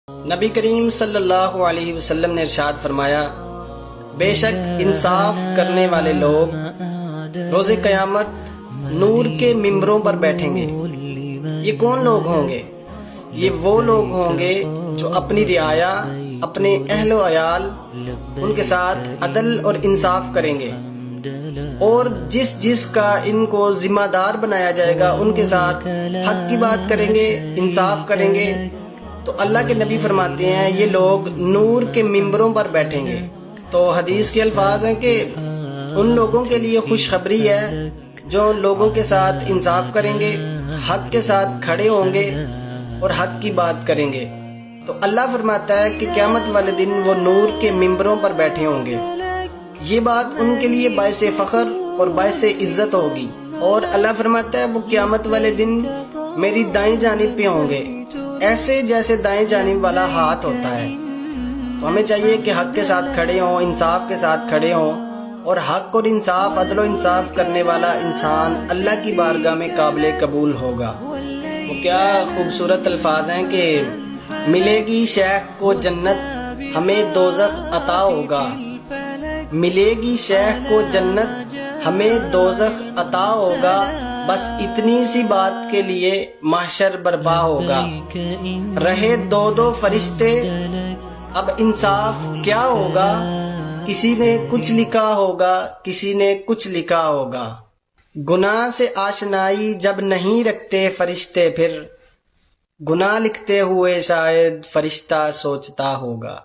نبی کریم صلی اللہ علیہ وسلم نے ارشاد فرمایا، بے شک انصاف کرنے والے لوگ روز قیامت نور کے ممبروں پر بیٹھیں گے۔ یہ کون لوگ ہوں گے؟ یہ وہ لوگ ہوں گے جو اپنی رعایا، اپنے اہل و عیال، ان کے ساتھ عدل اور انصاف کریں گے، اور جس کا ان کو ذمہ دار بنایا جائے گا ان کے ساتھ حق کی بات کریں گے، انصاف کریں گے۔ تو اللہ کے نبی فرماتے ہیں یہ لوگ نور کے ممبروں پر بیٹھیں گے۔ تو حدیث کے الفاظ ہیں کہ ان لوگوں کے لیے خوشخبری ہے جو لوگوں کے ساتھ انصاف کریں گے، حق کے ساتھ کھڑے ہوں گے اور حق کی بات کریں گے۔ تو اللہ فرماتا ہے کہ قیامت والے دن وہ نور کے ممبروں پر بیٹھے ہوں گے۔ یہ بات ان کے لیے باعث فخر اور باعث عزت ہوگی، اور اللہ فرماتا ہے وہ قیامت والے دن میری دائیں جانب پہ ہوں گے، ایسے جیسے دائیں جانب والا ہاتھ ہوتا ہے۔ تو ہمیں چاہیے کہ حق کے ساتھ کھڑے ہوں، انصاف کے ساتھ کھڑے ہوں، اور حق اور انصاف، عدل و انصاف کرنے والا انسان اللہ کی بارگاہ میں قابل قبول ہوگا۔ وہ کیا خوبصورت الفاظ ہیں کہ ملے گی شیخ کو جنت، ہمیں دوزخ عطا ہوگا۔ ملے گی شیخ کو جنت، ہمیں دوزخ عطا ہوگا، بس اتنی سی بات کے لیے محشر برپا ہوگا۔ رہے دو فرشتے، اب انصاف کیا ہوگا؟ کسی نے کچھ لکھا ہوگا، کسی نے کچھ لکھا ہوگا۔ گناہ سے آشنائی جب نہیں رکھتے فرشتے، پھر گناہ لکھتے ہوئے شاید فرشتہ سوچتا ہوگا۔